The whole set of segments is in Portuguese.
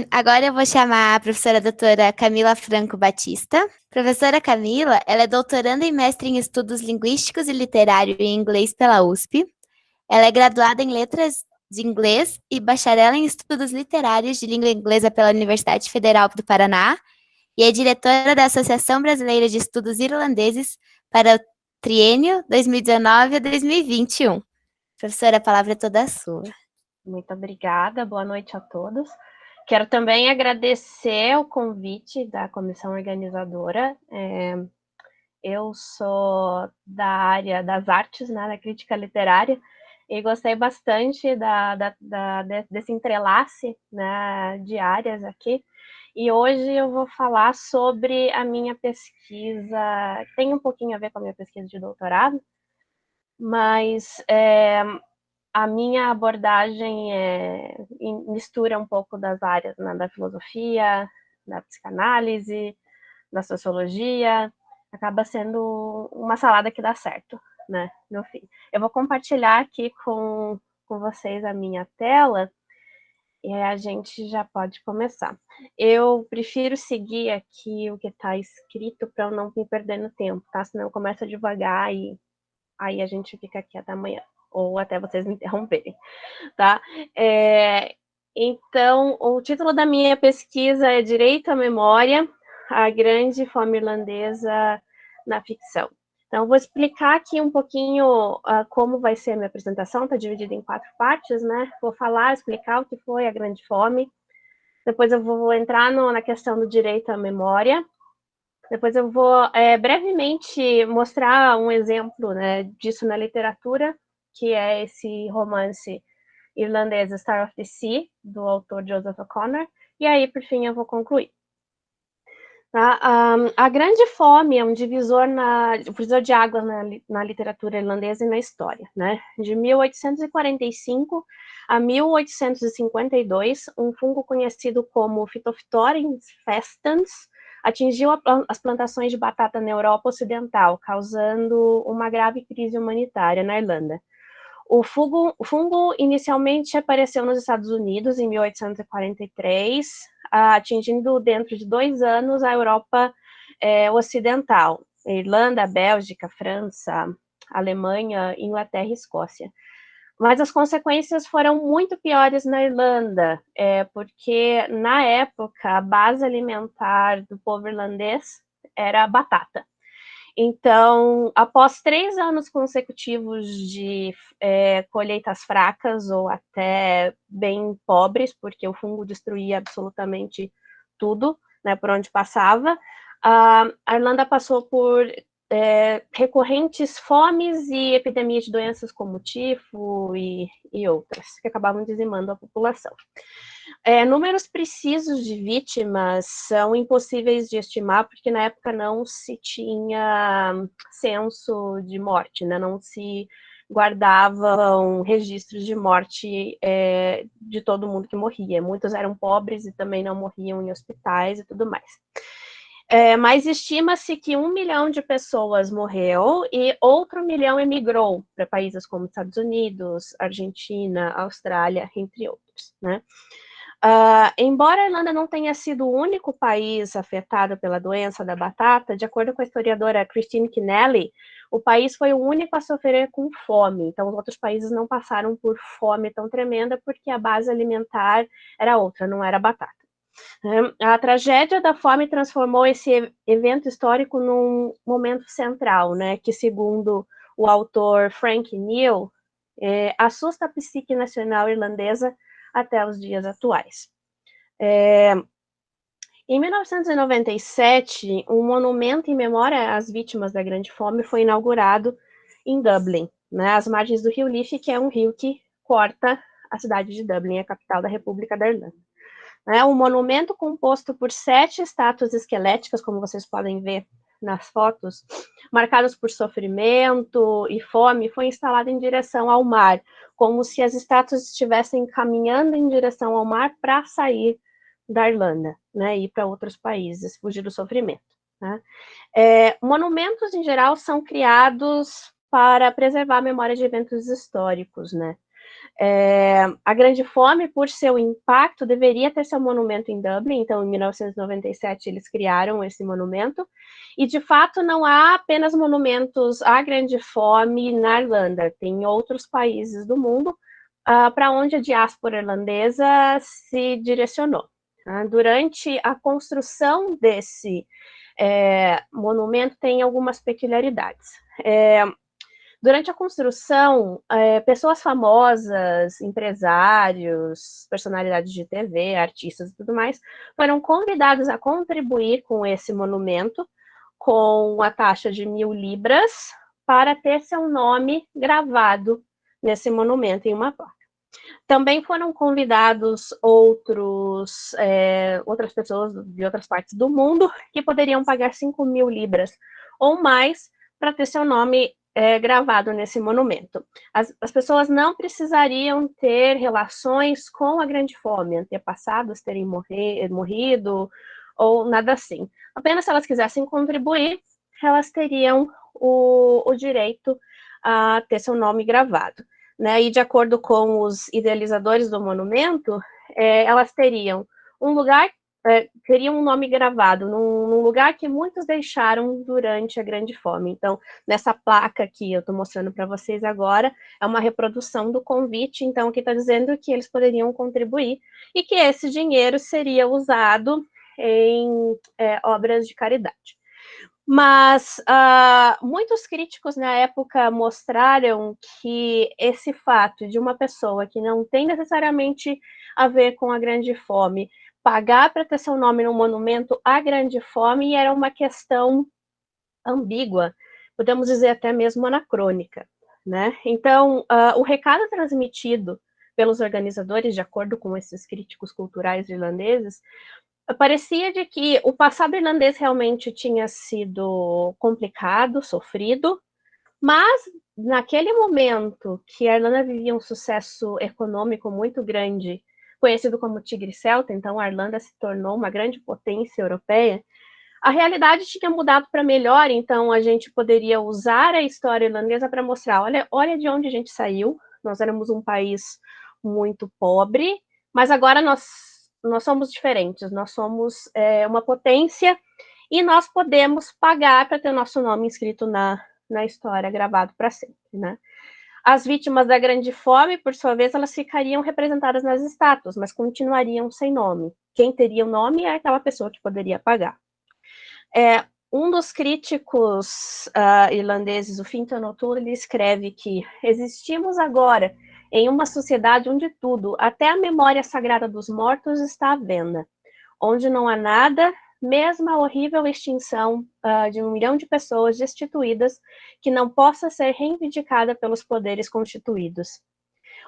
Agora eu vou chamar a professora doutora Camila Franco Batista. Professora Camila, ela é doutoranda e mestre em estudos linguísticos e literário em inglês pela USP. Ela é graduada em letras de inglês e bacharel em estudos literários de língua inglesa pela Universidade Federal do Paraná e é diretora da Associação Brasileira de Estudos Irlandeses para o triênio 2019 a 2021. Professora, a palavra é toda sua. Muito obrigada, boa noite a todos. Quero também agradecer o convite da comissão organizadora. Eu sou da área das artes, né, da crítica literária, e gostei bastante desse entrelace, né, de áreas aqui. E hoje eu vou falar sobre a minha pesquisa, que tem um pouquinho a ver com a minha pesquisa de doutorado, mas a minha abordagem mistura um pouco das áreas, né, da filosofia, da psicanálise, da sociologia, acaba sendo uma salada que dá certo, né, no fim. Eu vou compartilhar aqui com vocês a minha tela e a gente já pode começar. Eu prefiro seguir aqui o que está escrito para eu não me perder no tempo, tá? Senão eu começo devagar e aí a gente fica aqui até amanhã, ou até vocês me interromperem, tá? Então, o título da minha pesquisa é Direito à Memória, a Grande Fome Irlandesa na Ficção. Então, vou explicar aqui um pouquinho como vai ser a minha apresentação, está dividida em 4 partes, né? Vou falar, explicar o que foi a Grande Fome, depois eu vou entrar na questão do direito à memória, depois eu vou brevemente mostrar um exemplo, né, disso na literatura, que é esse romance irlandês Star of the Sea, do autor Joseph O'Connor, e aí, por fim, eu vou concluir. Tá? A Grande Fome é um divisor de águas na literatura irlandesa e na história. Né? De 1845 a 1852, um fungo conhecido como Phytophthora infestans atingiu as plantações de batata na Europa Ocidental, causando uma grave crise humanitária na Irlanda. O fungo inicialmente apareceu nos Estados Unidos em 1843, atingindo dentro de 2 anos a Europa ocidental, Irlanda, Bélgica, França, Alemanha, Inglaterra e Escócia. Mas as consequências foram muito piores na Irlanda, porque na época a base alimentar do povo irlandês era a batata. Então, após 3 anos consecutivos de colheitas fracas ou até bem pobres, porque o fungo destruía absolutamente tudo, né, por onde passava, a Irlanda passou por recorrentes fomes e epidemias de doenças como tifo e outras, que acabavam dizimando a população. Números precisos de vítimas são impossíveis de estimar, porque na época não se tinha censo de morte, né? Não se guardavam registros de morte de todo mundo que morria. Muitos eram pobres e também não morriam em hospitais e tudo mais. Mas estima-se que 1 milhão de pessoas morreu e outro 1 milhão emigrou para países como Estados Unidos, Argentina, Austrália, entre outros, né? Embora a Irlanda não tenha sido o único país afetado pela doença da batata, de acordo com a historiadora Christine Keneally, o país foi o único a sofrer com fome. Então, os outros países não passaram por fome tão tremenda porque a base alimentar era outra, não era batata. A tragédia da fome transformou esse evento histórico num momento central, né, que, segundo o autor Frank Neal, assusta a psique nacional irlandesa até os dias atuais. Em 1997, um monumento em memória às vítimas da Grande Fome foi inaugurado em Dublin, né, às margens do rio Liffey, que é um rio que corta a cidade de Dublin, a capital da República da Irlanda. Um monumento composto por 7 estátuas esqueléticas, como vocês podem ver nas fotos, marcados por sofrimento e fome, foi instalado em direção ao mar, como se as estátuas estivessem caminhando em direção ao mar para sair da Irlanda, né, e ir para outros países, fugir do sofrimento. Né? Monumentos, em geral, são criados para preservar a memória de eventos históricos, né? A Grande Fome, por seu impacto, deveria ter seu monumento em Dublin, então em 1997 eles criaram esse monumento, e de fato não há apenas monumentos à Grande Fome na Irlanda, tem outros países do mundo para onde a diáspora irlandesa se direcionou. Durante a construção desse monumento tem algumas peculiaridades. Durante a construção, pessoas famosas, empresários, personalidades de TV, artistas e tudo mais, foram convidados a contribuir com esse monumento, com a taxa de 1.000 libras, para ter seu nome gravado nesse monumento em uma placa. Também foram convidados outras pessoas de outras partes do mundo que poderiam pagar 5.000 libras ou mais para ter seu nome gravado nesse monumento. As pessoas não precisariam ter relações com a Grande Fome, antepassados terem morrido ou nada assim. Apenas se elas quisessem contribuir, elas teriam o direito a ter seu nome gravado. Né? E de acordo com os idealizadores do monumento, elas teriam um lugar, teriam um nome gravado num lugar que muitos deixaram durante a Grande Fome. Então, nessa placa que eu estou mostrando para vocês agora, é uma reprodução do convite, então, que está dizendo que eles poderiam contribuir e que esse dinheiro seria usado em obras de caridade. Mas muitos críticos na época mostraram que esse fato de uma pessoa que não tem necessariamente a ver com a Grande Fome pagar para ter seu nome no monumento à Grande Fome era uma questão ambígua, podemos dizer até mesmo anacrônica, né? Então, o recado transmitido pelos organizadores, de acordo com esses críticos culturais irlandeses, parecia de que o passado irlandês realmente tinha sido complicado, sofrido, mas naquele momento que a Irlanda vivia um sucesso econômico muito grande, conhecido como Tigre Celta, então a Irlanda se tornou uma grande potência europeia, a realidade tinha mudado para melhor, então a gente poderia usar a história irlandesa para mostrar, olha de onde a gente saiu, nós éramos um país muito pobre, mas agora nós somos diferentes, nós somos uma potência e nós podemos pagar para ter o nosso nome inscrito na história, gravado para sempre, né? As vítimas da Grande Fome, por sua vez, elas ficariam representadas nas estátuas, mas continuariam sem nome. Quem teria o nome é aquela pessoa que poderia pagar. Um dos críticos irlandeses, o Fintan O'Toole, ele escreve que existimos agora em uma sociedade onde tudo, até a memória sagrada dos mortos, está à venda, onde não há nada, mesmo a horrível extinção de 1 milhão de pessoas destituídas, que não possa ser reivindicada pelos poderes constituídos,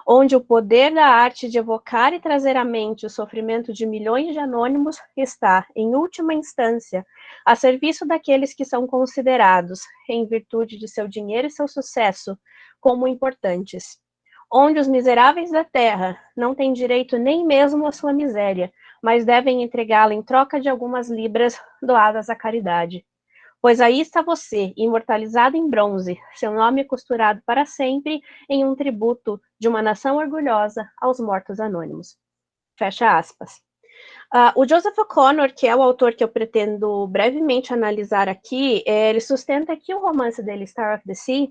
onde o poder da arte de evocar e trazer à mente o sofrimento de milhões de anônimos está, em última instância, a serviço daqueles que são considerados, em virtude de seu dinheiro e seu sucesso, como importantes, onde os miseráveis da terra não têm direito nem mesmo à sua miséria, mas devem entregá-la em troca de algumas libras doadas à caridade. Pois aí está você, imortalizado em bronze, seu nome costurado para sempre em um tributo de uma nação orgulhosa aos mortos anônimos. Fecha aspas. O Joseph O'Connor, que é o autor que eu pretendo brevemente analisar aqui, ele sustenta que o romance dele, Star of the Sea,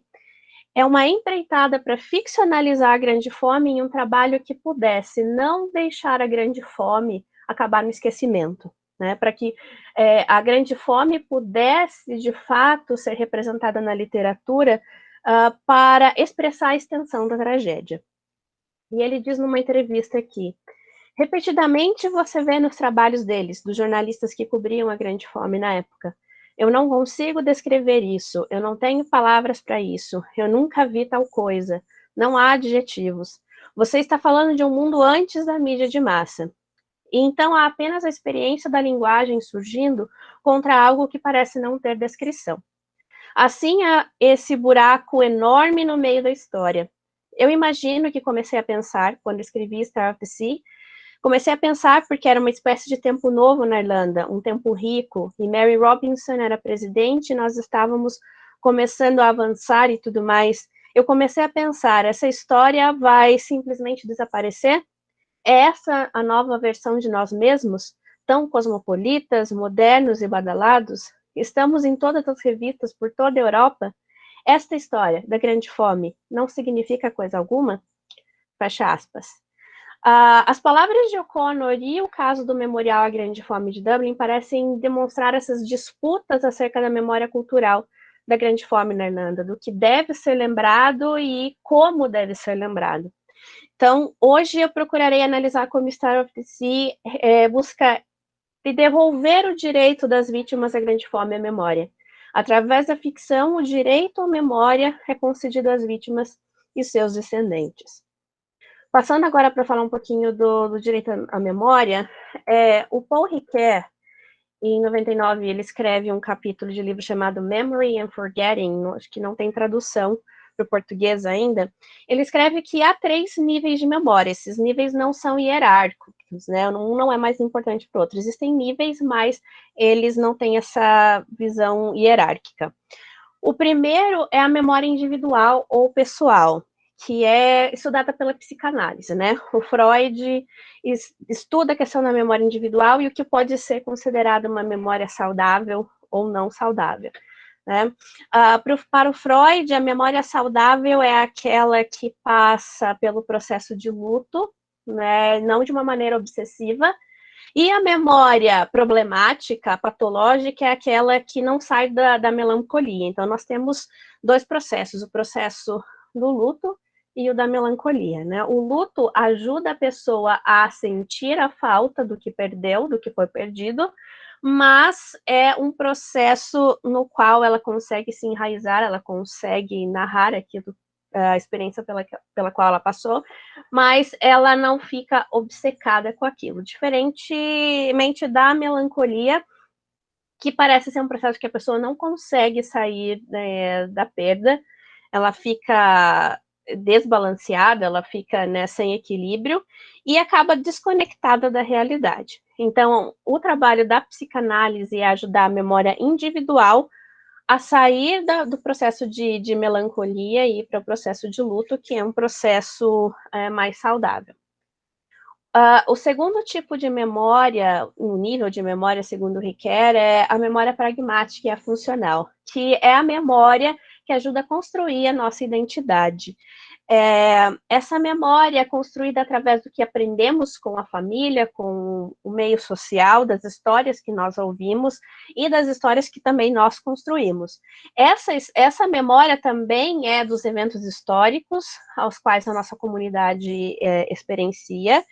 é uma empreitada para ficcionalizar a Grande Fome em um trabalho que pudesse não deixar a Grande Fome acabar no esquecimento, né? Para que a Grande Fome pudesse, de fato, ser representada na literatura para expressar a extensão da tragédia. E ele diz numa entrevista aqui: repetidamente você vê nos trabalhos deles, dos jornalistas que cobriam a Grande Fome na época, eu não consigo descrever isso, eu não tenho palavras para isso, eu nunca vi tal coisa, não há adjetivos. Você está falando de um mundo antes da mídia de massa. E então há apenas a experiência da linguagem surgindo contra algo que parece não ter descrição. Assim há esse buraco enorme no meio da história. Eu imagino que comecei a pensar, quando escrevi Star of the Sea, comecei a pensar porque era uma espécie de tempo novo na Irlanda, um tempo rico, e Mary Robinson era presidente, e nós estávamos começando a avançar e tudo mais. eu comecei a pensar, essa história vai simplesmente desaparecer? É essa a nova versão de nós mesmos? Tão cosmopolitas, modernos e badalados? Estamos em todas as revistas por toda a Europa? Esta história da Grande Fome não significa coisa alguma? Fecha aspas. As palavras de O'Connor e o caso do Memorial à Grande Fome de Dublin parecem demonstrar essas disputas acerca da memória cultural da Grande Fome na Irlanda, do que deve ser lembrado e como deve ser lembrado. Então, hoje eu procurarei analisar como Star of the Sea busca devolver o direito das vítimas da Grande Fome à memória. Através da ficção, o direito à memória é concedido às vítimas e seus descendentes. Passando agora para falar um pouquinho do direito à memória, o Paul Ricoeur, em 99, ele escreve um capítulo de livro chamado Memory and Forgetting, acho que não tem tradução para o português ainda. Ele escreve que há 3 níveis de memória, esses níveis não são hierárquicos, né? Um não é mais importante para o outro. Existem níveis, mas eles não têm essa visão hierárquica. O primeiro é a memória individual ou pessoal, que é estudada pela psicanálise, né? O Freud estuda a questão da memória individual e o que pode ser considerado uma memória saudável ou não saudável, né? Para o Freud, a memória saudável é aquela que passa pelo processo de luto, né? Não de uma maneira obsessiva, e a memória problemática, patológica, é aquela que não sai da melancolia. Então, nós temos 2 processos, o processo do luto e o da melancolia, né? O luto ajuda a pessoa a sentir a falta do que perdeu, do que foi perdido, mas é um processo no qual ela consegue se enraizar, ela consegue narrar aquilo, a experiência pela qual ela passou, mas ela não fica obcecada com aquilo, diferentemente da melancolia, que parece ser um processo que a pessoa não consegue sair, né, da perda, ela fica desbalanceada, ela fica, né, sem equilíbrio e acaba desconectada da realidade. Então, o trabalho da psicanálise é ajudar a memória individual a sair do processo de melancolia e ir para o processo de luto, que é um processo mais saudável. O segundo tipo de memória, o nível de memória, segundo o Ricoeur, é a memória pragmática e a funcional, que é a memória que ajuda a construir a nossa identidade. Essa memória é construída através do que aprendemos com a família, com o meio social, das histórias que nós ouvimos e das histórias que também nós construímos. Essa memória também é dos eventos históricos aos quais a nossa comunidade experiencia.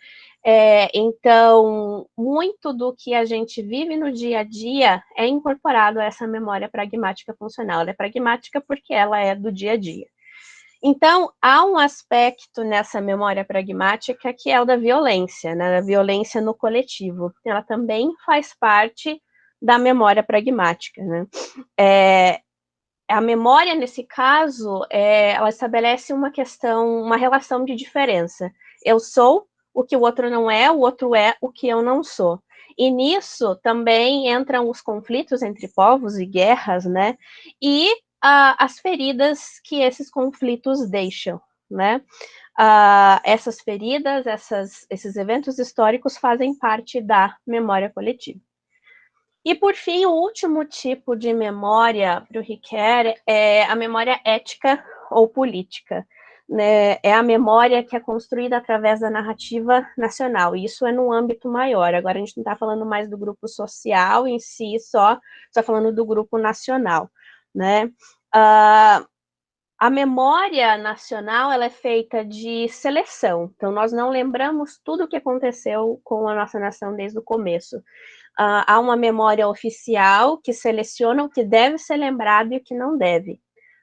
Então, muito do que a gente vive no dia a dia é incorporado a essa memória pragmática funcional. Ela é pragmática porque ela é do dia a dia. Então, há um aspecto nessa memória pragmática que é o da violência, né? A violência no coletivo. Ela também faz parte da memória pragmática, né? A memória, nesse caso, ela estabelece uma relação de diferença. Eu sou o que o outro não é, o outro é o que eu não sou. E nisso também entram os conflitos entre povos e guerras, né? E as feridas que esses conflitos deixam, né? Essas feridas, esses eventos históricos fazem parte da memória coletiva. E, por fim, o último tipo de memória para o Ricoeur é a memória ética ou política. Né? É a memória que é construída através da narrativa nacional, e isso é num âmbito maior. Agora a gente não está falando mais do grupo social em si, só está falando do grupo nacional. Né? A memória nacional ela é feita de seleção, então nós não lembramos tudo o que aconteceu com a nossa nação desde o começo. Há uma memória oficial que seleciona o que deve ser lembrado e o que não deve.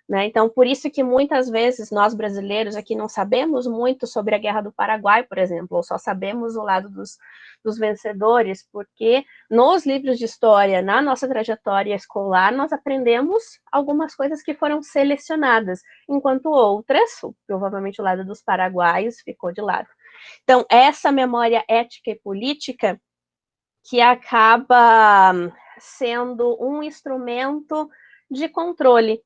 Né? Então, por isso que muitas vezes nós brasileiros aqui não sabemos muito sobre a Guerra do Paraguai, por exemplo, ou só sabemos o lado dos vencedores, porque nos livros de história, na nossa trajetória escolar, nós aprendemos algumas coisas que foram selecionadas, enquanto outras, provavelmente o lado dos paraguaios, ficou de lado. Então, essa memória ética e política que acaba sendo um instrumento de controle,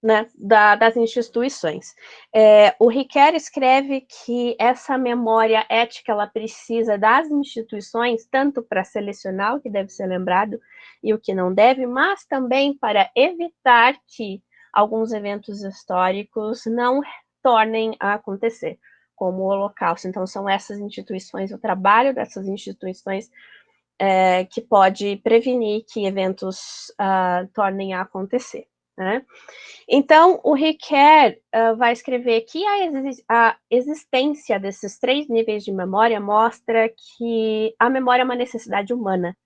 né, das instituições. O Riquet escreve que essa memória ética ela precisa das instituições, tanto para selecionar o que deve ser lembrado e o que não deve, mas também para evitar que alguns eventos históricos não tornem a acontecer, como o Holocausto. Então, são essas instituições, o trabalho dessas instituições que pode prevenir que eventos tornem a acontecer, né? Então, o Riquet vai escrever que a existência desses 3 níveis de memória mostra que a memória é uma necessidade humana,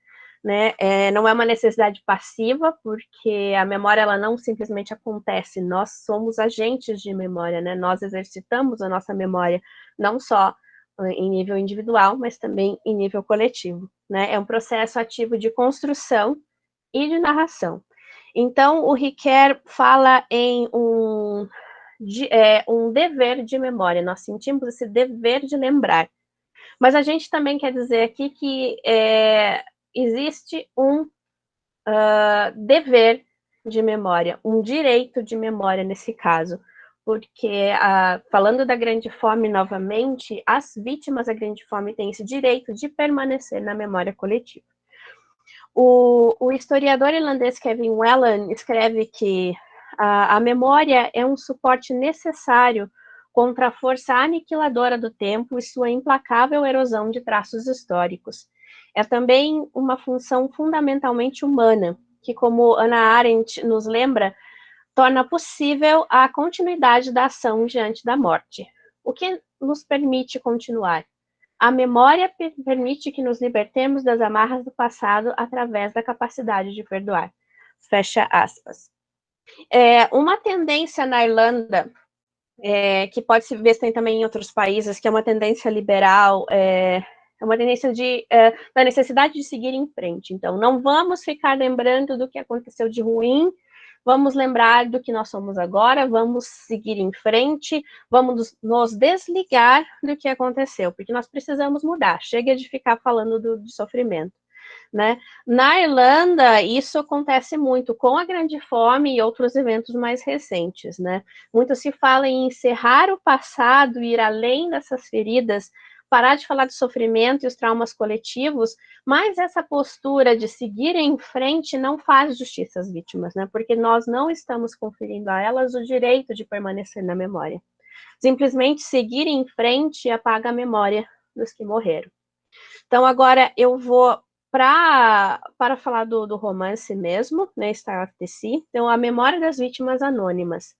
né? Não é uma necessidade passiva, porque a memória ela não simplesmente acontece, nós somos agentes de memória, né? Nós exercitamos a nossa memória, não só em nível individual, mas também em nível coletivo, né? É um processo ativo de construção e de narração. Então, o Riquet fala em um dever de memória, nós sentimos esse dever de lembrar. Mas a gente também quer dizer aqui que existe um dever de memória, um direito de memória nesse caso, porque, falando da Grande Fome novamente, as vítimas da Grande Fome têm esse direito de permanecer na memória coletiva. O historiador irlandês Kevin Whelan escreve que a memória é um suporte necessário contra a força aniquiladora do tempo e sua implacável erosão de traços históricos. É também uma função fundamentalmente humana, que, como Hannah Arendt nos lembra, torna possível a continuidade da ação diante da morte. O que nos permite continuar? A memória permite que nos libertemos das amarras do passado através da capacidade de perdoar. Fecha aspas. Uma tendência na Irlanda, que pode se ver também em outros países, que é uma tendência liberal, é uma tendência da necessidade de seguir em frente. Então, não vamos ficar lembrando do que aconteceu de ruim, vamos lembrar do que nós somos agora, vamos seguir em frente, vamos nos desligar do que aconteceu, porque nós precisamos mudar, chega de ficar falando de sofrimento, né? Na Irlanda, isso acontece muito com a Grande Fome e outros eventos mais recentes, né? Muito se fala em encerrar o passado, ir além dessas feridas, parar de falar de sofrimento e os traumas coletivos, mas essa postura de seguir em frente não faz justiça às vítimas, né? Porque nós não estamos conferindo a elas o direito de permanecer na memória. Simplesmente seguir em frente apaga a memória dos que morreram. Então, agora eu vou para falar do romance mesmo, né, Star of the Sea. Então, A Memória das Vítimas Anônimas.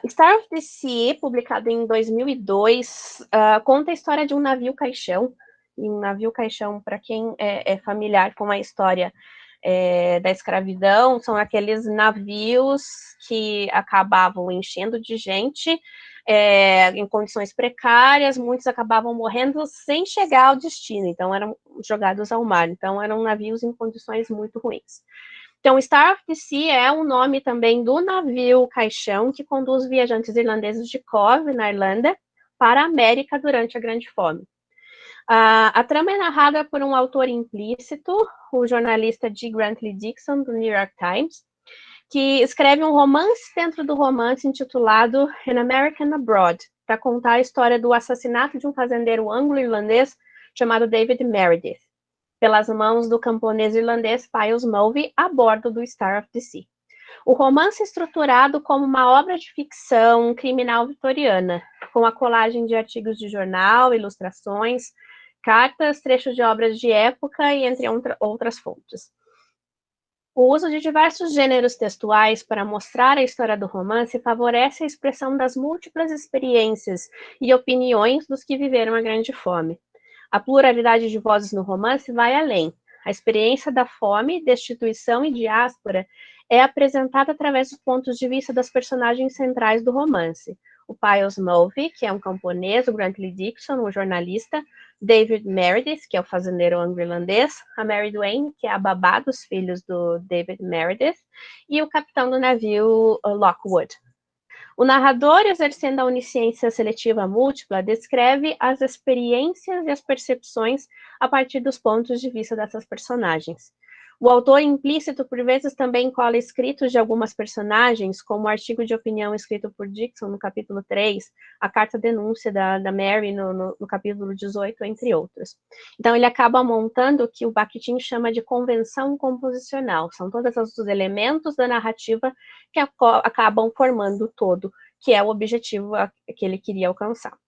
Star of the Sea, publicado em 2002, conta a história de um navio-caixão. E um navio-caixão, para quem é familiar com a história da escravidão, são aqueles navios que acabavam enchendo de gente em condições precárias, muitos acabavam morrendo sem chegar ao destino, então eram jogados ao mar, então eram navios em condições muito ruins. Então, Star of the Sea é um nome também do navio caixão que conduz viajantes irlandeses de Cobh, na Irlanda, para a América durante a Grande Fome. A trama é narrada por um autor implícito, o jornalista G. Grantley Dixon, do New York Times, que escreve um romance dentro do romance intitulado An American Abroad, para contar a história do assassinato de um fazendeiro anglo-irlandês chamado David Meredith, pelas mãos do camponês irlandês Pius Mulvey, a bordo do Star of the Sea. O romance é estruturado como uma obra de ficção criminal vitoriana, com a colagem de artigos de jornal, ilustrações, cartas, trechos de obras de época e entre outras fontes. O uso de diversos gêneros textuais para mostrar a história do romance favorece a expressão das múltiplas experiências e opiniões dos que viveram a Grande Fome. A pluralidade de vozes no romance vai além. A experiência da fome, destituição e diáspora é apresentada através dos pontos de vista das personagens centrais do romance. O Pius Mulvey, que é um camponês, o Grantley Dixon, um jornalista, David Meredith, que é o fazendeiro anglo-irlandês, a Mary Duane, que é a babá dos filhos do David Meredith, e o capitão do navio Lockwood. O narrador, exercendo a onisciência seletiva múltipla, descreve as experiências e as percepções a partir dos pontos de vista dessas personagens. O autor implícito, por vezes, também cola escritos de algumas personagens, como o artigo de opinião escrito por Dixon no capítulo 3, a carta-denúncia da Mary no capítulo 18, entre outros. Então, ele acaba montando o que o Bakhtin chama de convenção composicional. São todos os elementos da narrativa que acabam formando o todo, que é o objetivo que ele queria alcançar.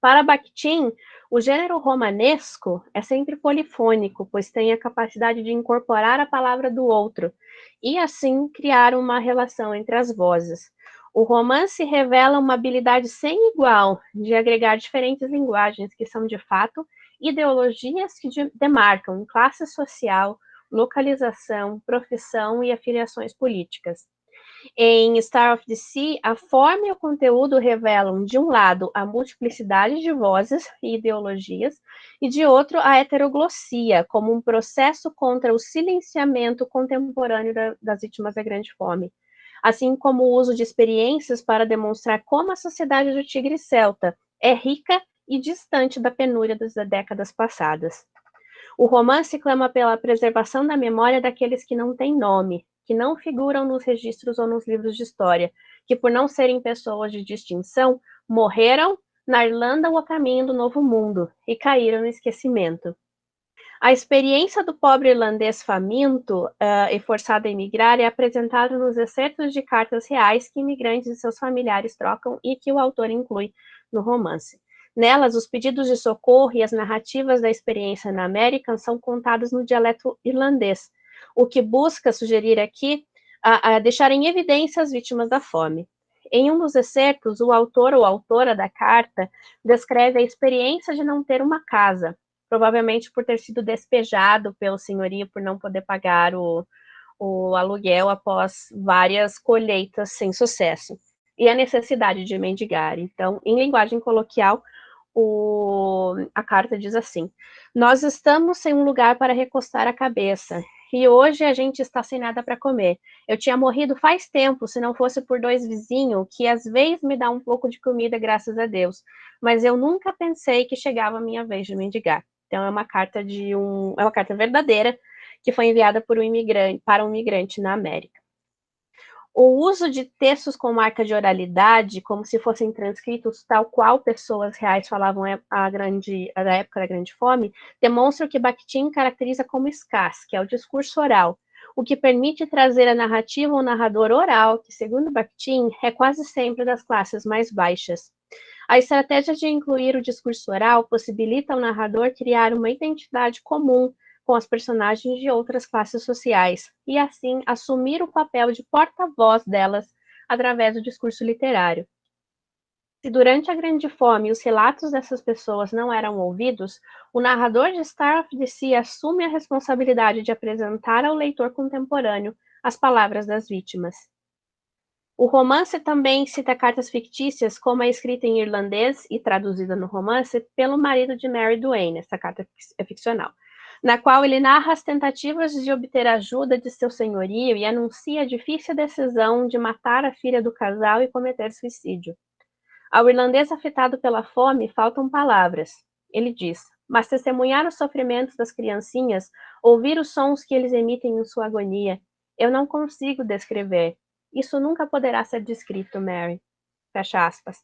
Para Bakhtin, o gênero romanesco é sempre polifônico, pois tem a capacidade de incorporar a palavra do outro e, assim, criar uma relação entre as vozes. O romance revela uma habilidade sem igual de agregar diferentes linguagens que são, de fato, ideologias que demarcam classe social, localização, profissão e afiliações políticas. Em Star of the Sea, a forma e o conteúdo revelam, de um lado, a multiplicidade de vozes e ideologias, e de outro, a heteroglossia, como um processo contra o silenciamento contemporâneo das vítimas da Grande Fome, assim como o uso de experiências para demonstrar como a sociedade do tigre celta é rica e distante da penúria das décadas passadas. O romance clama pela preservação da memória daqueles que não têm nome, que não figuram nos registros ou nos livros de história, que por não serem pessoas de distinção, morreram na Irlanda ou a caminho do Novo Mundo e caíram no esquecimento. A experiência do pobre irlandês faminto e forçado a emigrar é apresentada nos excertos de cartas reais que imigrantes e seus familiares trocam e que o autor inclui no romance. Nelas, os pedidos de socorro e as narrativas da experiência na América são contados no dialeto irlandês, o que busca sugerir aqui a deixar em evidência as vítimas da fome. Em um dos excertos, o autor ou autora da carta descreve a experiência de não ter uma casa, provavelmente por ter sido despejado pelo senhorio por não poder pagar o aluguel após várias colheitas sem sucesso, e a necessidade de mendigar. Então, em linguagem coloquial, a carta diz assim: nós estamos sem um lugar para recostar a cabeça, e hoje a gente está sem nada para comer. Eu tinha morrido faz tempo, se não fosse por 2 vizinhos, que às vezes me dá um pouco de comida, graças a Deus, mas eu nunca pensei que chegava a minha vez de mendigar. Então, é uma carta verdadeira, que foi enviada para um imigrante na América. O uso de textos com marca de oralidade, como se fossem transcritos tal qual pessoas reais falavam da época da Grande Fome, demonstra o que Bakhtin caracteriza como escasso, que é o discurso oral, o que permite trazer a narrativa ao narrador oral, que, segundo Bakhtin, é quase sempre das classes mais baixas. A estratégia de incluir o discurso oral possibilita ao narrador criar uma identidade comum com as personagens de outras classes sociais, e assim assumir o papel de porta-voz delas através do discurso literário. Se durante a Grande Fome os relatos dessas pessoas não eram ouvidos, o narrador de Star of the Sea assume a responsabilidade de apresentar ao leitor contemporâneo as palavras das vítimas. O romance também cita cartas fictícias, como a escrita em irlandês e traduzida no romance pelo marido de Mary Duane, essa carta é ficcional, na qual ele narra as tentativas de obter ajuda de seu senhorio e anuncia a difícil decisão de matar a filha do casal e cometer suicídio. Ao irlandês afetado pela fome, faltam palavras. Ele diz: mas testemunhar os sofrimentos das criancinhas, ouvir os sons que eles emitem em sua agonia, eu não consigo descrever. Isso nunca poderá ser descrito, Mary. Fecha aspas.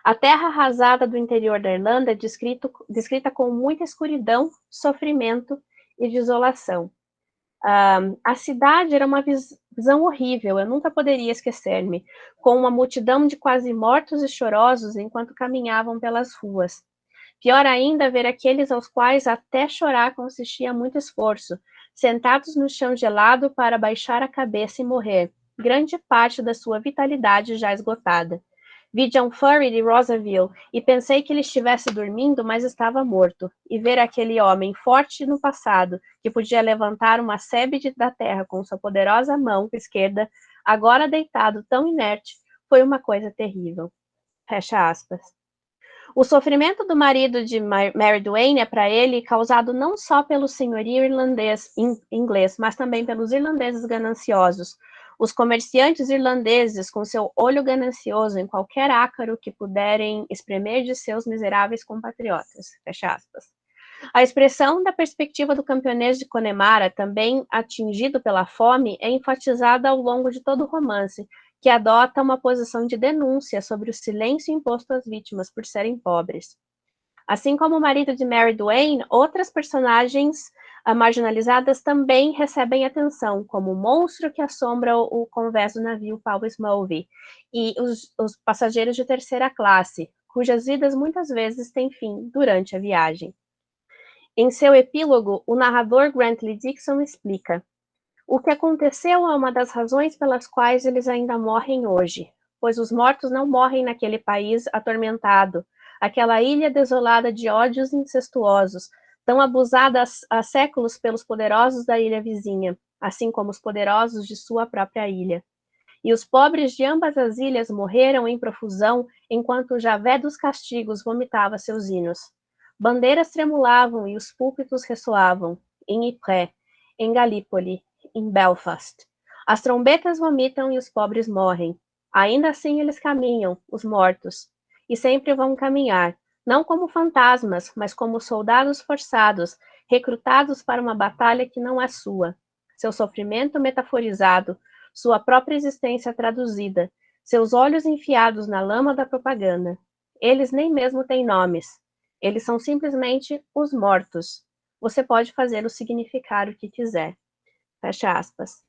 A terra arrasada do interior da Irlanda é descrita com muita escuridão, sofrimento e desolação. A cidade era uma visão horrível, eu nunca poderia esquecer-me, com uma multidão de quase mortos e chorosos enquanto caminhavam pelas ruas. Pior ainda, ver aqueles aos quais até chorar consistia muito esforço, sentados no chão gelado para baixar a cabeça e morrer, grande parte da sua vitalidade já esgotada. Vi John Furry de Rosaville e pensei que ele estivesse dormindo, mas estava morto. E ver aquele homem forte no passado, que podia levantar uma sebe da terra com sua poderosa mão esquerda, agora deitado tão inerte, foi uma coisa terrível. Fecha aspas. O sofrimento do marido de Mary Duane é para ele causado não só pelo senhorio inglês, mas também pelos irlandeses gananciosos, os comerciantes irlandeses com seu olho ganancioso em qualquer ácaro que puderem espremer de seus miseráveis compatriotas. Fecha aspas. A expressão da perspectiva do camponês de Connemara, também atingido pela fome, é enfatizada ao longo de todo o romance, que adota uma posição de denúncia sobre o silêncio imposto às vítimas por serem pobres. Assim como o marido de Mary Duane, outras personagens marginalizadas também recebem atenção, como o monstro que assombra o convés do navio Paul Smallville e os passageiros de terceira classe, cujas vidas muitas vezes têm fim durante a viagem. Em seu epílogo, o narrador Grantley Dixon explica: o que aconteceu é uma das razões pelas quais eles ainda morrem hoje, pois os mortos não morrem naquele país atormentado, aquela ilha desolada de ódios incestuosos, tão abusada há séculos pelos poderosos da ilha vizinha, assim como os poderosos de sua própria ilha. E os pobres de ambas as ilhas morreram em profusão enquanto o Javé dos castigos vomitava seus hinos. Bandeiras tremulavam e os púlpitos ressoavam, em Ypres, em Galípoli, em Belfast. As trombetas vomitam e os pobres morrem. Ainda assim eles caminham, os mortos, e sempre vão caminhar, não como fantasmas, mas como soldados forçados, recrutados para uma batalha que não é sua. Seu sofrimento metaforizado, sua própria existência traduzida, seus olhos enfiados na lama da propaganda. Eles nem mesmo têm nomes. Eles são simplesmente os mortos. Você pode fazê-los significar o que quiser. Fecha aspas.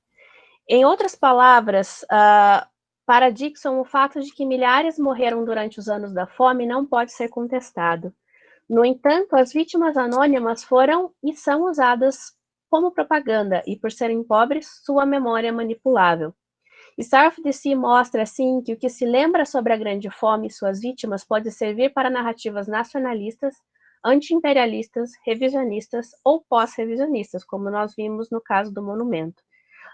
Em outras palavras, para Dixon, o fato de que milhares morreram durante os anos da fome não pode ser contestado. No entanto, as vítimas anônimas foram e são usadas como propaganda, e por serem pobres, sua memória é manipulável. Star of the Sea mostra, assim, que o que se lembra sobre a Grande Fome e suas vítimas pode servir para narrativas nacionalistas, anti-imperialistas, revisionistas ou pós-revisionistas, como nós vimos no caso do Monumento.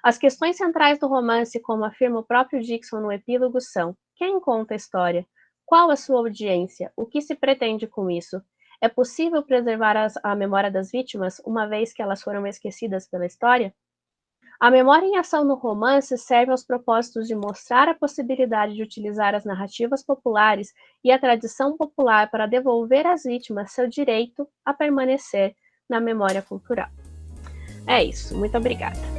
As questões centrais do romance, como afirma o próprio Dixon no epílogo, são: quem conta a história? Qual a sua audiência? O que se pretende com isso? É possível preservar a memória das vítimas, uma vez que elas foram esquecidas pela história? A memória em ação no romance serve aos propósitos de mostrar a possibilidade de utilizar as narrativas populares e a tradição popular para devolver às vítimas seu direito a permanecer na memória cultural. É isso, muito obrigada.